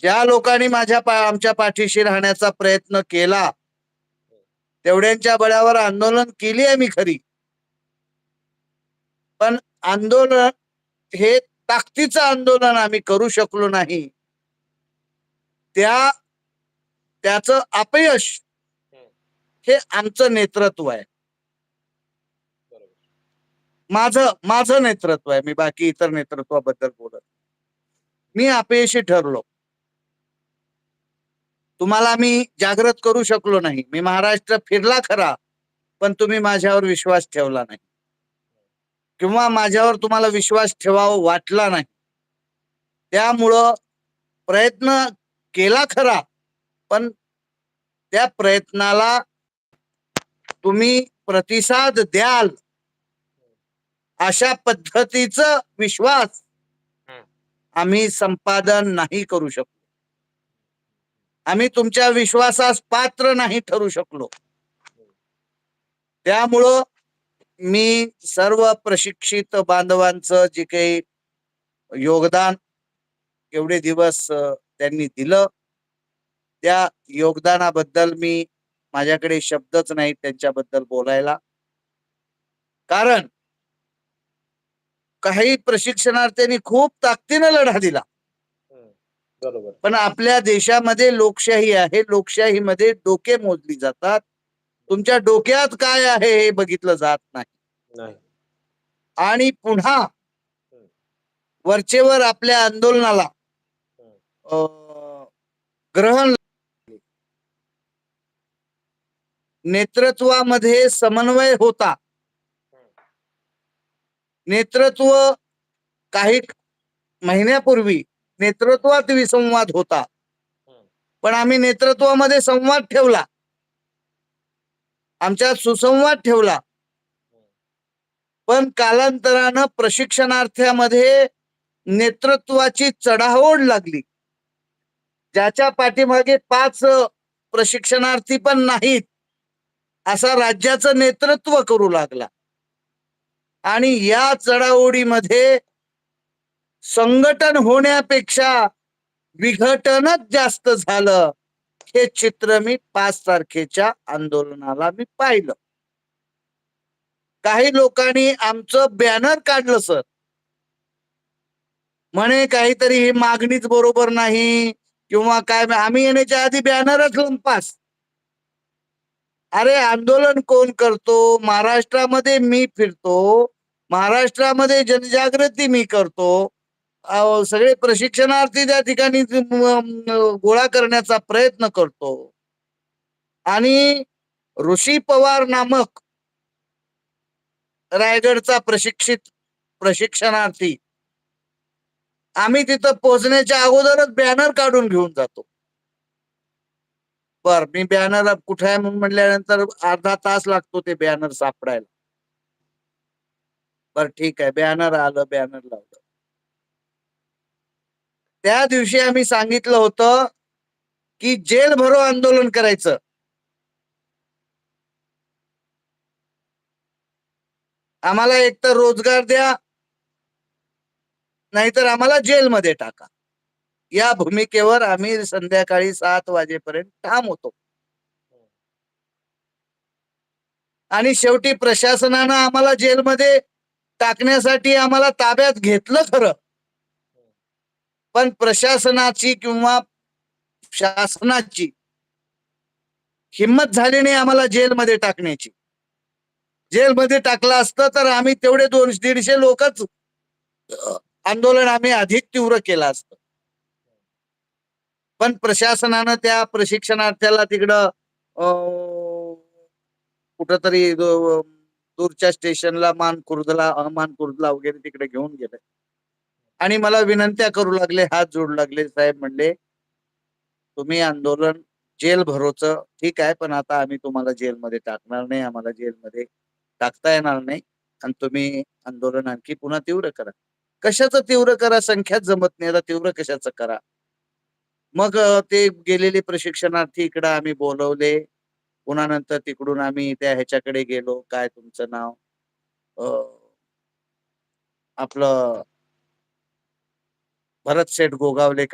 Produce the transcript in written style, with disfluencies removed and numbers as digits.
ज्या लोकांनी आमच्या पाठीशी राहण्याचा प्रयत्न केला तेवढ्यांच्या बळावर आंदोलन केली आहे मी खरी, पण आंदोलन हे ताकदीचं आंदोलन आम्ही करू शकलो नाही. त्याचं अपयश हे आमचं नेतृत्व आहे. माझं नेतृत्व आहे. मी बाकी इतर नेतृत्वाबद्दल बोलत. मी अपयशी ठरलो. तुम्हाला मी जागृत करू शकलो नाही. मी महाराष्ट्र फिरला खरा, पण तुम्ही माझ्यावर विश्वास ठेवला नाही किंवा माझ्यावर तुम्हाला विश्वास ठेवावा वाटला नाही. त्यामुळं प्रयत्न केला खरा, पण त्या प्रयत्नाला तुम्ही प्रतिसाद द्याल अशा पद्धतीचं विश्वास आम्ही संपादन नाही करू शकलो. आम्ही तुमच्या विश्वासास पात्र नाही ठरू शकलो. त्यामुळं मी सर्व प्रशिक्षित बांधवांचं जे काही योगदान एवढे दिवस त्यांनी दिलं, त्या योगदानाबद्दल माझ्याकडे शब्दच नाहीत त्यांच्याबद्दल बोलायला. कारण काही प्रशिक्षणार्थ्यांनी खूप ताकदीनं लढा दिला. बरोबर. पण आपल्या देशामध्ये लोकशाही आहे. लोकशाहीमध्ये डोके मोजली जातात. तुमच्या डोक्यात काय आहे हे बघितलं जात नाही. आणि पुन्हा वरचेवर आपल्या आंदोलनाला ग्रहण. नेतृत्वामध्ये समन्वय होता. नेतृत्व काही महिन्यापूर्वी नेतृत्वात विसंवाद होता, पण आम्ही नेतृत्वामध्ये संवाद ठेवला, आमच्यात सुसंवाद ठेवला. पण कालांतरानं प्रशिक्षणार्थ्यामध्ये नेतृत्वाची चढाओढ लागली. ज्याच्या पाठीमागे 5 प्रशिक्षणार्थी पण नाहीत असा राज्याचं नेतृत्व करू लागला. आणि या चढाओढीमध्ये संघटन होण्यापेक्षा विघटनच जास्त झालं. हे चित्र मी 5 तारखेच्या आंदोलनाला मी पाहिलं. काही लोकांनी आमचं बॅनर काढलं सर, म्हणे काहीतरी ही मागणीच बरोबर नाही किंवा काय. आम्ही येण्याच्या आधी बॅनरच लंपास. अरे आंदोलन कोण करतो? महाराष्ट्रामध्ये मी फिरतो, महाराष्ट्रामध्ये जनजागृती मी करतो, सगळे प्रशिक्षणार्थी त्या ठिकाणी गोळा करण्याचा प्रयत्न करतो. आणि ऋषी पवार नामक रायगडचा प्रशिक्षणार्थी आम्ही तिथं पोहोचण्याच्या अगोदरच बॅनर काढून घेऊन जातो. मी बॅनर कुठे आहे म्हणून म्हटल्यानंतर अर्धा तास लागतो ते बॅनर सापडायला. ठीक आहे, बॅनर आलं, बॅनर लावलं. त्या दिवशी आम्ही सांगितलं होतं की जेल भरो आंदोलन करायचं. आम्हाला एकतर रोजगार द्या, नाहीतर आम्हाला जेलमध्ये टाका. या भूमिकेवर आम्ही संध्याकाळी 7 वाजेपर्यंत ठाम होतो. आणि शेवटी प्रशासनानं आम्हाला जेलमध्ये टाकण्यासाठी आम्हाला ताब्यात घेतलं खरं, पण प्रशासनाची किंवा शासनाची हिम्मत झाली नाही आम्हाला जेलमध्ये टाकण्याची. जेलमध्ये टाकलं असतं तर आम्ही तेवढे 200-150 लोकच आंदोलन आम्ही अधिक तीव्र केलं असतं. पण प्रशासनानं त्या प्रशिक्षणार्थ्याला तिकडं कुठंतरी दूरच्या स्टेशनला मानखुर्दला वगैरे तिकडे घेऊन गेले आणि मला विनंत्या करू लागले, हात जोडू लागले. साहेब म्हणले तुम्ही आंदोलन जेल भरोचं ठीक आहे, पण आता आम्ही तुम्हाला जेलमध्ये टाकणार नाही, आम्हाला जेलमध्ये टाकता येणार नाही आणि तुम्ही आंदोलन आणखी पुन्हा तीव्र करा. कशाचं तीव्र करा? संख्याच जमत नाही, आता तीव्र कशाचं करा? मग ते गेलेले प्रशिक्षणार्थी इकडं आम्ही बोलवले. पुन्हा नंतर तिकडून आम्ही त्या ह्याच्याकडे गेलो. काय तुमचं नाव? आपलं भरत शेठ गोगावले